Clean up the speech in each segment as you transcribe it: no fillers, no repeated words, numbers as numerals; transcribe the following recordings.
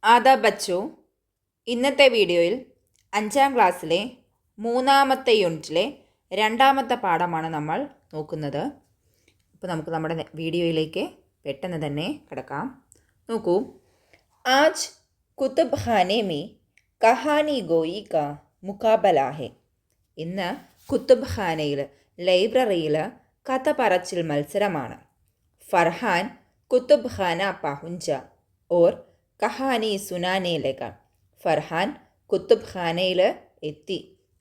ആദാബ് ബച്ചോ. ഇന്നത്തെ വീഡിയോയിൽ 5ാം ക്ലാസ്സിലെ 3ാമത്തെ യൂണിറ്റിലെ 2ാമത്തെ പാഠമാണ് നമ്മൾ നോക്കുന്നത്. ഇപ്പോൾ നമുക്ക് നമ്മുടെ വീഡിയോയിലേക്ക് പെട്ടെന്ന് തന്നെ കിടക്കാം. നോക്കൂ. ആജ് കുതുബ് ഖാനെ മേ കഹാനി ഗോയി കാ മുക്കാബല ഹെ. ഇന്ന് കുത്തുബ് ഖാനയിൽ ലൈബ്രറിയിൽ കഥ പറച്ചിൽ മത്സരമാണ്. ഫർഹാൻ കുത്തുബ് ഖാന പഹുഞ്ച ഓർ കഹാനി സുനാനെ ലഗ. ഫർഹാൻ കുത്തുബ് ഖാനയിൽ എത്തി,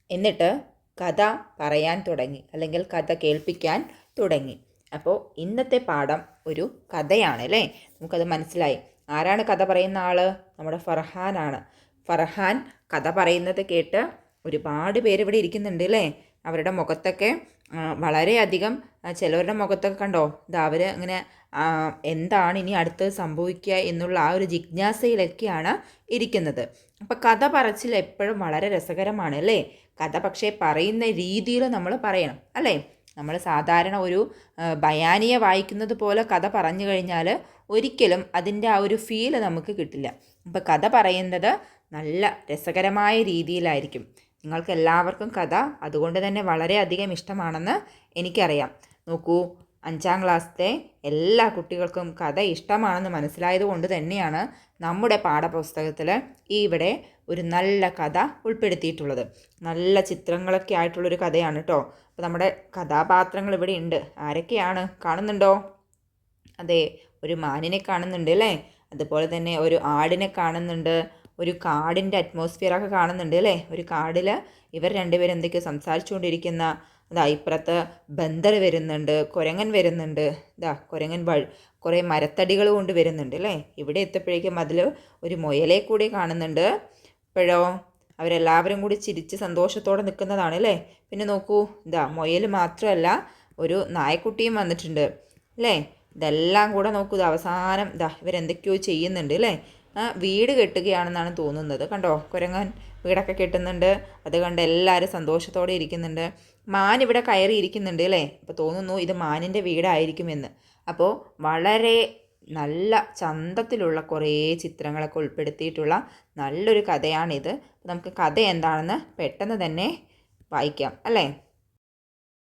എന്നിട്ട് കഥ പറയാൻ തുടങ്ങി, അല്ലെങ്കിൽ കഥ കേൾപ്പിക്കാൻ തുടങ്ങി. അപ്പോൾ ഇന്നത്തെ പാഠം ഒരു കഥയാണ് അല്ലേ? നമുക്കത് മനസ്സിലായി. ആരാണ് കഥ പറയുന്ന ആൾ? നമ്മുടെ ഫർഹാനാണ്. ഫർഹാൻ കഥ പറയുന്നത് കേട്ട് ഒരുപാട് പേര് ഇവിടെ ഇരിക്കുന്നുണ്ട് അല്ലേ? അവരുടെ മുഖത്തൊക്കെ വളരെയധികം, ചിലവരുടെ മുഖത്തൊക്കെ കണ്ടോ, ഇത് അവർ ഇങ്ങനെ എന്താണ് ഇനി അടുത്ത് സംഭവിക്കുക എന്നുള്ള ആ ഒരു ജിജ്ഞാസയിലൊക്കെയാണ് ഇരിക്കുന്നത്. അപ്പം കഥ പറച്ചിൽ എപ്പോഴും വളരെ രസകരമാണ് അല്ലേ? കഥ പക്ഷേ പറയുന്ന രീതിയിൽ നമ്മൾ പറയണം അല്ലേ? നമ്മൾ സാധാരണ ഒരു ബയാനിയെ വായിക്കുന്നത് പോലെ കഥ പറഞ്ഞു കഴിഞ്ഞാൽ ഒരിക്കലും അതിൻ്റെ ആ ഒരു ഫീല് നമുക്ക് കിട്ടില്ല. അപ്പം കഥ പറയുന്നത് നല്ല രസകരമായ രീതിയിലായിരിക്കും. നിങ്ങൾക്ക് എല്ലാവർക്കും കഥ അതുകൊണ്ട് തന്നെ വളരെയധികം ഇഷ്ടമാണെന്ന് എനിക്കറിയാം. നോക്കൂ, 5ാം ക്ലാസ്സിലെ എല്ലാ കുട്ടികൾക്കും കഥ ഇഷ്ടമാണെന്ന് മനസ്സിലായത് കൊണ്ട് തന്നെയാണ് നമ്മുടെ പാഠപുസ്തകത്തിൽ ഇവിടെ ഒരു നല്ല കഥ ഉൾപ്പെടുത്തിയിട്ടുള്ളത്. നല്ല ചിത്രങ്ങളൊക്കെ ആയിട്ടുള്ളൊരു കഥയാണ് കേട്ടോ. അപ്പോൾ നമ്മുടെ കഥാപാത്രങ്ങൾ ഇവിടെ ഉണ്ട്. ആരൊക്കെയാണ് കാണുന്നുണ്ടോ? അതെ, ഒരു മാനിനെ കാണുന്നുണ്ട് അല്ലേ? അതുപോലെ തന്നെ ഒരു ആടിനെ കാണുന്നുണ്ട്. ഒരു കാടിൻ്റെ അറ്റ്മോസ്ഫിയറൊക്കെ കാണുന്നുണ്ട് അല്ലേ? ഒരു കാടിൽ ഇവർ രണ്ടുപേരും എന്തൊക്കെയോ സംസാരിച്ചുകൊണ്ടിരിക്കുന്ന, അതാ ഇപ്പുറത്ത് ബന്ദർ വരുന്നുണ്ട്, കുരങ്ങൻ വരുന്നുണ്ട്. ഇതാ കുരങ്ങൻ കുറേ മരത്തടികൾ കൊണ്ട് വരുന്നുണ്ട് അല്ലേ? ഇവിടെ എത്തപ്പോഴേക്കും അതിൽ ഒരു മുയലെ കൂടി കാണുന്നുണ്ട്. ഇപ്പോഴോ അവരെല്ലാവരും കൂടി ചിരിച്ച് സന്തോഷത്തോടെ നിൽക്കുന്നതാണ് അല്ലേ? പിന്നെ നോക്കൂ, ഇതാ മുയൽ മാത്രമല്ല, ഒരു നായക്കുട്ടിയും വന്നിട്ടുണ്ട് അല്ലേ? ഇതെല്ലാം കൂടെ നോക്കൂ, ഇത് അവസാനം ഇതാ ഇവരെന്തൊക്കെയോ ചെയ്യുന്നുണ്ട് അല്ലേ? വീട് കെട്ടുകയാണെന്നാണ് തോന്നുന്നത്. കണ്ടോ, കുരങ്ങൻ വീടൊക്കെ കെട്ടുന്നുണ്ട്. അത് കണ്ട് എല്ലാവരും സന്തോഷത്തോടെ ഇരിക്കുന്നുണ്ട്. മാൻ ഇവിടെ കയറി ഇരിക്കുന്നുണ്ട് അല്ലേ? അപ്പോൾ തോന്നുന്നു ഇത് മാനിൻ്റെ വീടായിരിക്കുമെന്ന്. അപ്പോൾ വളരെ നല്ല ചന്തത്തിലുള്ള കുറേ ചിത്രങ്ങളൊക്കെ ഉൾപ്പെടുത്തിയിട്ടുള്ള നല്ലൊരു കഥയാണിത്. നമുക്ക് കഥ എന്താണെന്ന് പെട്ടെന്ന് തന്നെ വായിക്കാം അല്ലേ?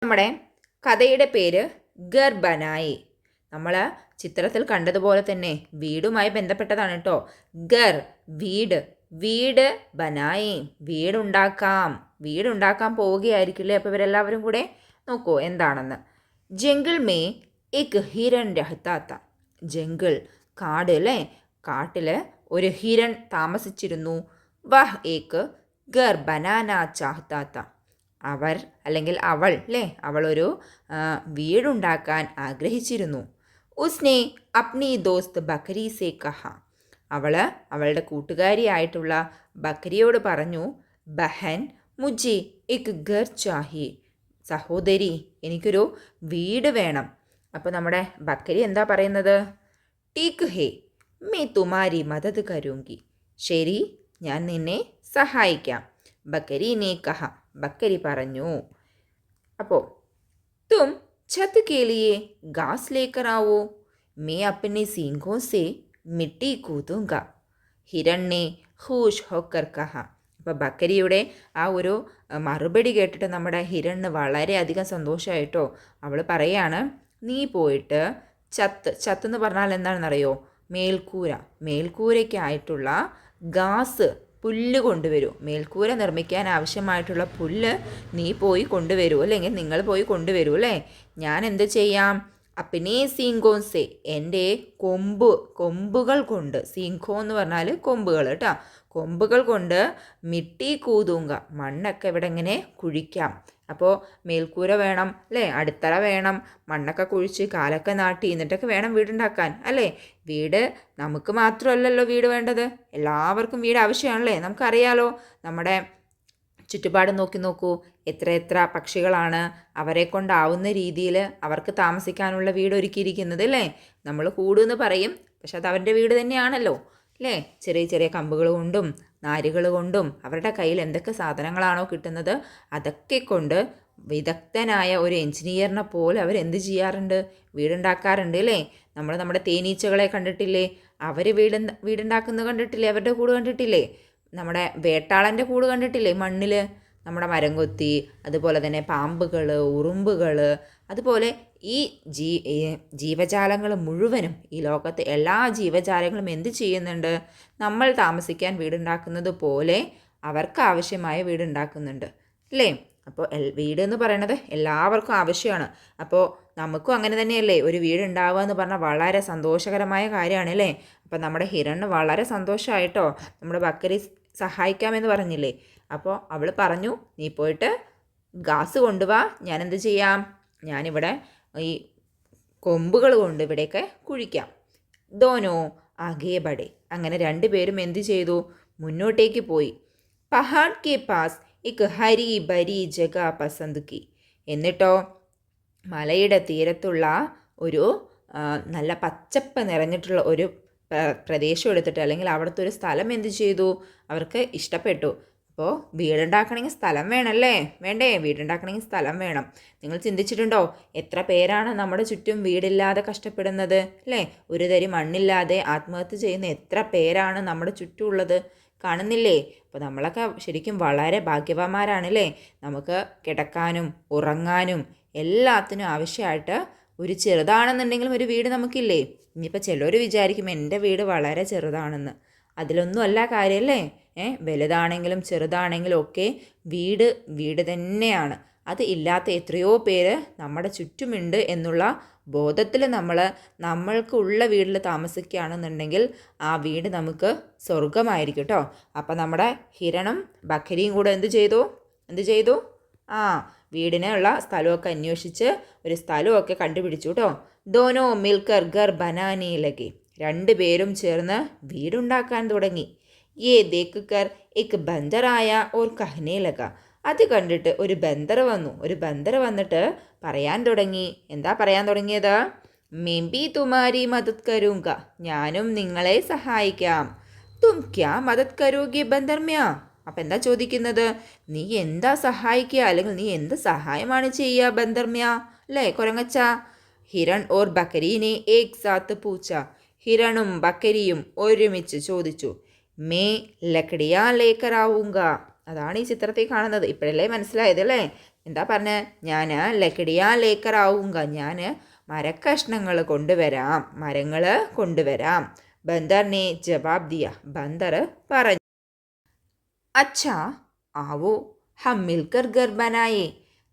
നമ്മുടെ കഥയുടെ പേര് ഘർ ബനായി. നമ്മൾ ചിത്രത്തിൽ കണ്ടതുപോലെ തന്നെ വീടുമായി ബന്ധപ്പെട്ടതാണ് കേട്ടോ. ഘർ വീട്, വീട് ബനായി വീടുണ്ടാക്കാൻ പോവുകയായിരിക്കില്ലേ? അപ്പോൾ ഇവരെല്ലാവരും കൂടെ നോക്കൂ എന്താണെന്ന്. ജംഗിൾ മേ എക് ഹിരൺ രഹത്താത്ത. ജംഗിൾ കാട് അല്ലേ? കാട്ടിൽ ഒരു ഹിരൺ താമസിച്ചിരുന്നു. വഹ് ഏക്ക് ഘർ ബനാന ചാഹത്താത്ത. അവർ അല്ലെങ്കിൽ അവൾ അല്ലേ? അവളൊരു വീടുണ്ടാക്കാൻ ആഗ്രഹിച്ചിരുന്നു. ഉസ്നെ അപ്നി ദോസ്ത് ബക്കരി സേ കഹ. അവളുടെ കൂട്ടുകാരിയായിട്ടുള്ള ബക്കരിയോട് പറഞ്ഞു, ബഹൻ മുജെ എക് ഘർ ചാഹിയെ. സഹോദരി, എനിക്കൊരു വീട് വേണം. അപ്പോൾ നമ്മുടെ ബക്കരി എന്താ പറയുന്നത്? ടീക്ക് ഹേ മേ തുമാരി മദത് കരൂങ്കി. ശരി, ഞാൻ നിന്നെ സഹായിക്കാം. ബക്കരി നേ കഹ. ബക്കരി പറഞ്ഞു. അപ്പോൾ തും छत के लिए घास लेकर आओ, मैं अपने सींगों से मिट्टी कूदूंगा. ഹിരൺ ने खुश होकर कहा. അപ്പോൾ ബക്കരിയുടെ ആ ഒരു മറുപടി കേട്ടിട്ട് നമ്മുടെ ഹിരണ് വളരെയധികം സന്തോഷമായിട്ടോ. അവൾ പറയാണ്, നീ പോയിട്ട് ചത്ത് എന്ന് പറഞ്ഞാൽ എന്താണെന്നറിയോ? മേൽക്കൂരയ്ക്കായിട്ടുള്ള ഗാസ്, പുല്ല് കൊണ്ടുവരൂ. മേൽക്കൂര നിർമ്മിക്കാൻ ആവശ്യമായിട്ടുള്ള പുല്ല് നീ പോയി കൊണ്ടുവരൂ, അല്ലെങ്കിൽ നിങ്ങൾ പോയി കൊണ്ടുവരൂ അല്ലേ? ഞാൻ എന്ത് ചെയ്യാം? അപ്പിനെ സീങ്കോൻസെ, എൻ്റെ കൊമ്പുകൾ കൊണ്ട്. സീങ്കോ എന്ന് പറഞ്ഞാൽ കൊമ്പുകൾ കേട്ടോ. കൊമ്പുകൾ കൊണ്ട് മിട്ടി കൂതൂങ്ക, മണ്ണൊക്കെ ഇവിടെ ഇങ്ങനെ കുഴിക്കാം. അപ്പോൾ മേൽക്കൂര വേണം അല്ലേ? അടിത്തറ വേണം. മണ്ണൊക്കെ കുഴിച്ച് കാലൊക്കെ നാട്ടി എന്നിട്ടൊക്കെ വേണം വീടുണ്ടാക്കാൻ അല്ലേ? വീട് നമുക്ക് മാത്രമല്ലല്ലോ വീട് വേണ്ടത്, എല്ലാവർക്കും വീട് ആവശ്യമാണല്ലേ? നമുക്കറിയാലോ, നമ്മുടെ ചുറ്റുപാട് നോക്കൂ, എത്ര പക്ഷികളാണ് അവരെ കൊണ്ടാവുന്ന രീതിയിൽ അവർക്ക് താമസിക്കാനുള്ള വീട് ഒരുക്കിയിരിക്കുന്നത് അല്ലേ? നമ്മൾ കൂടുമെന്ന് പറയും, പക്ഷെ അത് അവരുടെ വീട് തന്നെയാണല്ലോ അല്ലേ? ചെറിയ ചെറിയ കമ്പുകൾ കൊണ്ടും നാരുകൾ കൊണ്ടും അവരുടെ കയ്യിൽ എന്തൊക്കെ സാധനങ്ങളാണോ കിട്ടുന്നത് അതൊക്കെ കൊണ്ട് വിദഗ്ധനായ ഒരു എൻജിനീയറിനെ പോലെ അവരെന്ത് ചെയ്യാറുണ്ട്, വീടുണ്ടാക്കാറുണ്ട് അല്ലേ. നമ്മുടെ തേനീച്ചകളെ കണ്ടിട്ടില്ലേ, അവർ വീടുണ്ടാക്കുന്നത് കണ്ടിട്ടില്ലേ, അവരുടെ കൂട് കണ്ടിട്ടില്ലേ. നമ്മുടെ വേട്ടാളൻ്റെ കൂട് കണ്ടിട്ടില്ലേ മണ്ണിൽ. നമ്മുടെ മരംകൊത്തി, അതുപോലെ തന്നെ പാമ്പുകൾ, ഉറുമ്പുകൾ, അതുപോലെ ഈ ജീവജാലങ്ങൾ മുഴുവനും, ഈ ലോകത്തെ എല്ലാ ജീവജാലങ്ങളും എന്ത് ചെയ്യുന്നുണ്ട്, നമ്മൾ താമസിക്കാൻ വീടുണ്ടാക്കുന്നത് പോലെ അവർക്ക് ആവശ്യമായ വീടുണ്ടാക്കുന്നുണ്ട് അല്ലേ. അപ്പോൾ വീട് എന്ന് പറയുന്നത് എല്ലാവർക്കും ആവശ്യമാണ്. അപ്പോൾ നമുക്കും അങ്ങനെ തന്നെയല്ലേ, ഒരു വീടുണ്ടാവുക എന്ന് പറഞ്ഞാൽ വളരെ സന്തോഷകരമായ കാര്യമാണ് അല്ലേ. അപ്പോൾ നമ്മുടെ ഹിരണ് വളരെ സന്തോഷമായിട്ടോ നമ്മുടെ ബക്കരി സഹായിക്കാമെന്ന് പറഞ്ഞില്ലേ. അപ്പോൾ അവൾ പറഞ്ഞു, നീ പോയിട്ട് ഗ്യാസ് കൊണ്ടുവാ, ഞാനെന്ത് ചെയ്യാം, ഞാനിവിടെ ഈ കൊമ്പുകൾ കൊണ്ട് ഇവിടെയൊക്കെ കുഴിക്കാം. ദോനോ ആകെ ബടെ. അങ്ങനെ രണ്ടുപേരും എന്ത് ചെയ്തു, മുന്നോട്ടേക്ക് പോയി. പഹാഡ് കെ പാസ് ഇക് ഹരി ബരി ജഗ പസന്ത് കി. എന്നിട്ടോ മലയുടെ തീരത്തുള്ള ഒരു നല്ല പച്ചപ്പ് നിറഞ്ഞിട്ടുള്ള ഒരു പ്രദേശം എടുത്തിട്ട്, അല്ലെങ്കിൽ അവിടുത്തെ ഒരു സ്ഥലം എന്ത് ചെയ്തു, അവർക്ക് ഇഷ്ടപ്പെട്ടു. അപ്പോൾ വീടുണ്ടാക്കണമെങ്കിൽ സ്ഥലം വേണമല്ലേ, വേണ്ടേ, വീടുണ്ടാക്കണമെങ്കിൽ സ്ഥലം വേണം. നിങ്ങൾ ചിന്തിച്ചിട്ടുണ്ടോ, എത്ര പേരാണ് നമ്മുടെ ചുറ്റും വീടില്ലാതെ കഷ്ടപ്പെടുന്നത് അല്ലേ. ഒരു തരി മണ്ണില്ലാതെ ആത്മഹത്യ ചെയ്യുന്ന എത്ര പേരാണ് നമ്മുടെ ചുറ്റും ഉള്ളത്, കാണുന്നില്ലേ. അപ്പോൾ നമ്മളൊക്കെ ശരിക്കും വളരെ ഭാഗ്യവാന്മാരാണല്ലേ. നമുക്ക് കിടക്കാനും ഉറങ്ങാനും എല്ലാത്തിനും ആവശ്യമായിട്ട് ഒരു ചെറുതാണെന്നുണ്ടെങ്കിലും ഒരു വീട് നമുക്കില്ലേ. ഇനിയിപ്പോൾ ചിലർ വിചാരിക്കും എൻ്റെ വീട് വളരെ ചെറുതാണെന്ന്. അതിലൊന്നും അല്ല കാര്യമല്ലേ. വലുതാണെങ്കിലും ചെറുതാണെങ്കിലും ഒക്കെ വീട് തന്നെയാണ്. അത് ഇല്ലാത്ത എത്രയോ പേര് നമ്മുടെ ചുറ്റുമുണ്ട് എന്നുള്ള ബോധത്തിൽ നമ്മൾക്കുള്ള വീട്ടിൽ താമസിക്കുകയാണെന്നുണ്ടെങ്കിൽ ആ വീട് നമുക്ക് സ്വർഗമായിരിക്കും കേട്ടോ. അപ്പം നമ്മുടെ ഹിരണും ബക്കരിയും കൂടെ എന്ത് ചെയ്തു വീടിനുള്ള സ്ഥലമൊക്കെ അന്വേഷിച്ച് ഒരു സ്ഥലമൊക്കെ കണ്ടുപിടിച്ചു കേട്ടോ. ദോനോ മിൽക്കർ ഗർ ബനാനെ ലഗി. രണ്ടുപേരും ചേർന്ന് വീടുണ്ടാക്കാൻ തുടങ്ങി. യേ ദേക്കർ എക് ബന്ദറായ ഓർ കഹ്നെ ലഗ. അത് കണ്ടിട്ട് ഒരു ബന്ദർ വന്നിട്ട് പറയാൻ തുടങ്ങി. എന്താ പറയാൻ തുടങ്ങിയത്, മേം ബി തുമാരി മദത് കരൂങ്ക. ഞാനും നിങ്ങളെ സഹായിക്കാം. തും ക്യാ മദത് കരോഗി ബന്ദർ മ്യാ. അപ്പം എന്താ ചോദിക്കുന്നത്, നീ എന്താ സഹായിക്കുക, അല്ലെങ്കിൽ നീ എന്ത് സഹായമാണ് ചെയ്യുക ബന്ദർ മ്യാ അല്ലേ, കുരങ്ങച്ച. ഹിരൺ ഓർ ബക്കരീനെ ഏക് സാത്ത് പൂച്ച. ഹിരണും ബക്കരിയും ഒരുമിച്ച് ചോദിച്ചു. മേ ലക്കടിയാ ലേക്കറാവുങ്ക. അതാണ് ഈ ചിത്രത്തിൽ കാണുന്നത്. ഇപ്പോഴല്ലേ മനസ്സിലായത് അല്ലേ. എന്താ പറഞ്ഞത്, ഞാൻ ലക്കടിയാ ലേക്കറാവുങ്ക, ഞാൻ മരക്കഷ്ണങ്ങൾ കൊണ്ടുവരാം, മരങ്ങൾ കൊണ്ടുവരാം. ബന്ദറിനെ ജവാബ് ദിയ. ബന്ദർ പറഞ്ഞു, അച്ഛാ ആവോ ഹം മിൽക്കർ ഗർ ബനായേ.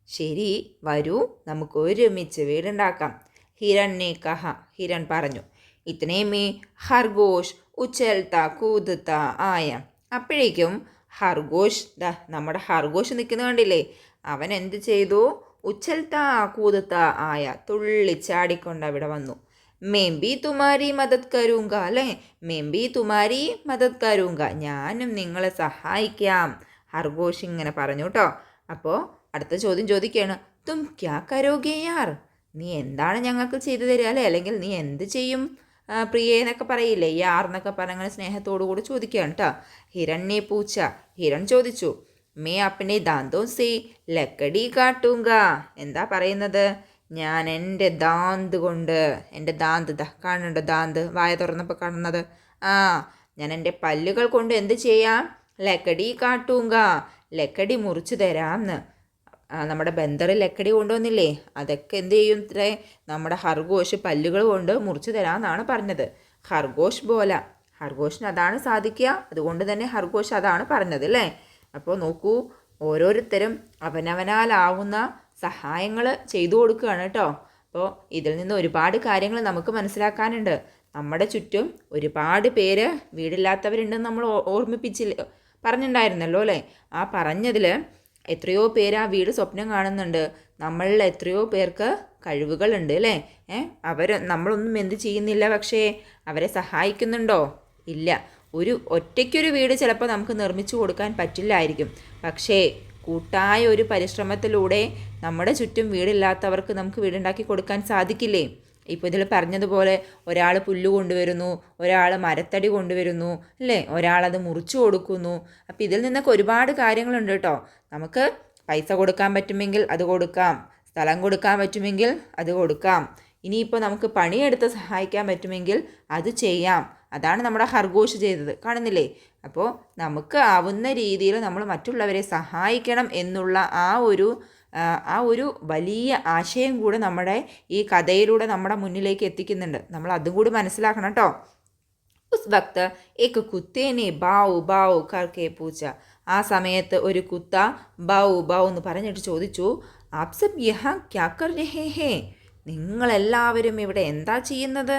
ശരി, വരൂ, നമുക്ക് ഒരുമിച്ച് വീടുണ്ടാക്കാം. ഹിരണ്ണെ കഹ. ഹിരൺ പറഞ്ഞു. ഇത്തനെ മേ ഹർഗോഷ് ഉച്ചൽത്ത കൂതുത്ത ആയ. അപ്പോഴേക്കും ഹർഗോഷ്, നമ്മുടെ ഹർഗോഷ് നിൽക്കുന്ന കണ്ടില്ലേ, അവൻ എന്ത് ചെയ്തു, ഉച്ചൽത്ത കൂതുത്ത ആയ, തുള്ളിച്ചാടിക്കൊണ്ട് അവിടെ വന്നു. മേംബി തുമാരി മദത് കരൂങ്ക അല്ലേ, മേംബി തുമാരി മദത് കരൂങ്ക, ഞാനും നിങ്ങളെ സഹായിക്കാം. ഹർഗോഷ് ഇങ്ങനെ പറഞ്ഞു കേട്ടോ. അപ്പോൾ അടുത്ത ചോദ്യം ചോദിക്കുകയാണ്, തും ക്യാ കരോഗേ യാർ. നീ എന്താണ് ഞങ്ങൾക്ക് ചെയ്തു തരിക അല്ലേ, അല്ലെങ്കിൽ നീ എന്ത് ചെയ്യും പ്രിയേ എന്നൊക്കെ പറയില്ലേ, യാർ എന്നൊക്കെ പറഞ്ഞങ്ങനെ സ്നേഹത്തോടു കൂടി ചോദിക്കുകയാണ് കേട്ടോ. ഹിരണ്യെ പൂച്ച. ഹിരൺ ചോദിച്ചു, മേ അപ്പനെ ദാന്തോ സേ ലക്കടി കാട്ടൂങ്ക. എന്താ പറയുന്നത്, ഞാൻ എൻ്റെ ദാന്ത് കൊണ്ട്, എൻ്റെ ദാന്ത് കാണുന്നുണ്ടോ, ദാന്ത് വായ തുറന്നപ്പോൾ കാണുന്നത്, ഞാൻ എൻ്റെ പല്ലുകൾ കൊണ്ട് എന്ത് ചെയ്യാം, ലക്കടി കാട്ടൂങ്ക, ലക്കടി മുറിച്ചു തരാമെന്ന്. നമ്മുടെ ബന്ദറിൽ ലക്കടി കൊണ്ടുവന്നില്ലേ, അതൊക്കെ എന്ത് ചെയ്യും ഇത്രേ, നമ്മുടെ ഹർഗോഷ് പല്ലുകൾ കൊണ്ട് മുറിച്ചു തരാമെന്നാണ് പറഞ്ഞത്. ഹർഗോഷ് ബോല. ഹർഗോഷിന് അതാണ് സാധിക്കുക, അതുകൊണ്ട് തന്നെ ഹർഗോഷ് അതാണ് പറഞ്ഞത് അല്ലേ. അപ്പോൾ നോക്കൂ, ഓരോരുത്തരും അവനവനാലാവുന്ന സഹായങ്ങൾ ചെയ്തു കൊടുക്കുകയാണ് കേട്ടോ. അപ്പോൾ ഇതിൽ നിന്ന് ഒരുപാട് കാര്യങ്ങൾ നമുക്ക് മനസ്സിലാക്കാനുണ്ട്. നമ്മുടെ ചുറ്റും ഒരുപാട് പേര് വീടില്ലാത്തവരുണ്ടെന്ന് നമ്മൾ പറഞ്ഞിട്ടുണ്ടായിരുന്നല്ലോ അല്ലേ. ആ പറഞ്ഞതിൽ എത്രയോ പേര് ആ വീട് സ്വപ്നം കാണുന്നുണ്ട്. നമ്മളിൽ എത്രയോ പേർക്ക് കഴിവുകളുണ്ട് അല്ലേ. നമ്മളൊന്നും എന്ത് ചെയ്യുന്നില്ല, പക്ഷേ അവരെ സഹായിക്കുന്നുണ്ടോ, ഇല്ല. ഒറ്റയ്ക്കൊരു വീട് ചിലപ്പോൾ നമുക്ക് നിർമ്മിച്ചു കൊടുക്കാൻ പറ്റില്ലായിരിക്കും, പക്ഷേ കൂട്ടായ ഒരു പരിശ്രമത്തിലൂടെ നമ്മുടെ ചുറ്റും വീടില്ലാത്തവർക്ക് നമുക്ക് വീടുണ്ടാക്കി കൊടുക്കാൻ സാധിക്കില്ലേ. ഇപ്പോൾ ഇതിൽ പറഞ്ഞതുപോലെ ഒരാൾ പുല്ല് കൊണ്ടുവരുന്നു, ഒരാൾ മരത്തടി കൊണ്ടുവരുന്നു അല്ലേ, ഒരാളത് മുറിച്ചു കൊടുക്കുന്നു. അപ്പോൾ ഇതിൽ നിന്നൊക്കെ ഒരുപാട് കാര്യങ്ങളുണ്ട് കേട്ടോ. നമുക്ക് പൈസ കൊടുക്കാൻ പറ്റുമെങ്കിൽ അത് കൊടുക്കാം, സ്ഥലം കൊടുക്കാൻ പറ്റുമെങ്കിൽ അത് കൊടുക്കാം, ഇനിയിപ്പോൾ നമുക്ക് പണിയെടുത്ത് സഹായിക്കാൻ പറ്റുമെങ്കിൽ അത് ചെയ്യാം. അതാണ് നമ്മുടെ ഖർഗോഷ് ചെയ്തത്, കാണുന്നില്ലേ? അപ്പോൾ നമുക്ക് ആവുന്ന രീതിയിൽ നമ്മൾ മറ്റുള്ളവരെ സഹായിക്കണം എന്നുള്ള ആ ഒരു വലിയ ആശയം കൂടെ നമ്മുടെ ഈ കഥയിലൂടെ നമ്മുടെ മുന്നിലേക്ക് എത്തിക്കുന്നുണ്ട്. നമ്മൾ അതും കൂടി മനസ്സിലാക്കണം കേട്ടോ. ഉസ് വക്ത് ഏക്ക് കുത്തേനെ ബാവു ബാവു കർക്കെ പൂച്ച. ആ സമയത്ത് ഒരു കുത്ത ബാവു ബാവു എന്ന് പറഞ്ഞിട്ട് ചോദിച്ചു, ആപ് സബ് യഹാ ക്യാ കർ രഹേ ഹേ? നിങ്ങളെല്ലാവരും ഇവിടെ എന്താ ചെയ്യുന്നത്?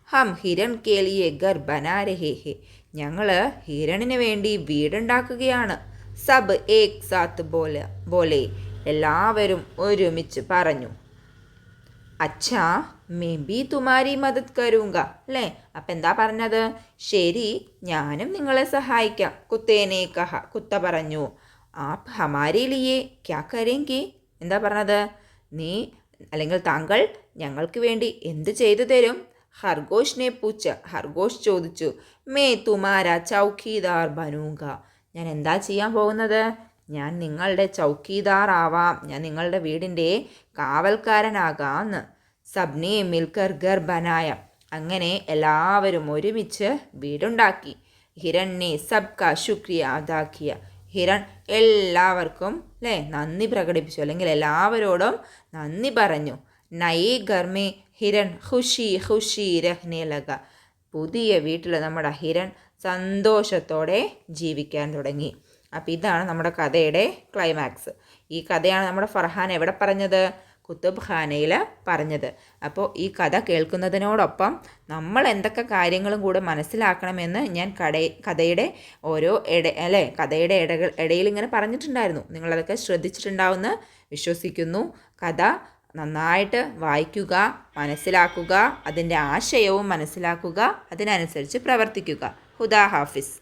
ഹം ഹിരൺ കേലിയെ ഗർ ബനാ രഹേ ഹേ. ഞങ്ങൾ ഹിരണിന് വേണ്ടി വീടുണ്ടാക്കുകയാണ്. സബ് ഏക് സാത്ത് ബോലെ. എല്ലാവരും ഒരുമിച്ച് പറഞ്ഞു. അച്ഛാ മേ ബി തുമാരി മദത് കരൂങ്ക. അല്ലേ? അപ്പം എന്താ പറഞ്ഞത്? ശരി, ഞാനും നിങ്ങളെ സഹായിക്കാം. കുത്തേനെ കഹ. കുത്ത പറഞ്ഞു. ആപ് ഹമാരെ ലിയേ ക്യാ കരേങ്കി? എന്താ പറഞ്ഞത്? നീ അല്ലെങ്കിൽ താങ്കൾ ഞങ്ങൾക്ക് വേണ്ടി എന്ത് ചെയ്തു തരും? ഖർഗോഷിനെ പൂച്ച. ഖർഗോഷ് ചോദിച്ചു. മേ തുമാര ചൗക്കീദാർ ബനൂങ്ക. ഞാൻ എന്താ ചെയ്യാൻ പോകുന്നത്? ഞാൻ നിങ്ങളുടെ ചൗക്കീദാർ ആവാം, ഞാൻ നിങ്ങളുടെ വീടിൻ്റെ കാവൽക്കാരനാകാമെന്ന്. സബ്നെ മിൽക്കർ ഗർ ബനായ. അങ്ങനെ എല്ലാവരും ഒരുമിച്ച് വീടുണ്ടാക്കി. ഹിരണിനെ സബ്ക ശുക്രിയ അദാക്കിയ. ഹിരൺ എല്ലാവർക്കും നന്ദി പ്രകടിപ്പിച്ചു, അല്ലെങ്കിൽ എല്ലാവരോടും നന്ദി പറഞ്ഞു. നയേ ഗർമേ ഹിരൺ ഖുഷി ഖുഷി രഹ്നെ ലഗ. പുതിയ വീട്ടിൽ നമ്മുടെ ഹിരൺ സന്തോഷത്തോടെ ജീവിക്കാൻ തുടങ്ങി. അപ്പോൾ ഇതാണ് നമ്മുടെ കഥയുടെ ക്ലൈമാക്സ്. ഈ കഥയാണ് നമ്മുടെ ഫർഹാൻ എവിടെ പറഞ്ഞത്? കുത്തുബ് ഖാനയിൽ പറഞ്ഞത്. അപ്പോൾ ഈ കഥ കേൾക്കുന്നതിനോടൊപ്പം നമ്മൾ എന്തൊക്കെ കാര്യങ്ങളും കൂടെ മനസ്സിലാക്കണമെന്ന് ഞാൻ കഥയുടെ ഓരോ കഥയുടെ ഇടയിൽ ഇങ്ങനെ പറഞ്ഞിട്ടുണ്ടായിരുന്നു. നിങ്ങളതൊക്കെ ശ്രദ്ധിച്ചിട്ടുണ്ടാവുമെന്ന് വിശ്വസിക്കുന്നു. കഥ നന്നായിട്ട് വായിക്കുക, മനസ്സിലാക്കുക, അതിൻ്റെ ആശയവും മനസ്സിലാക്കുക, അതിനനുസരിച്ച് പ്രവർത്തിക്കുക. ഹുദാ ഹാഫിസ്.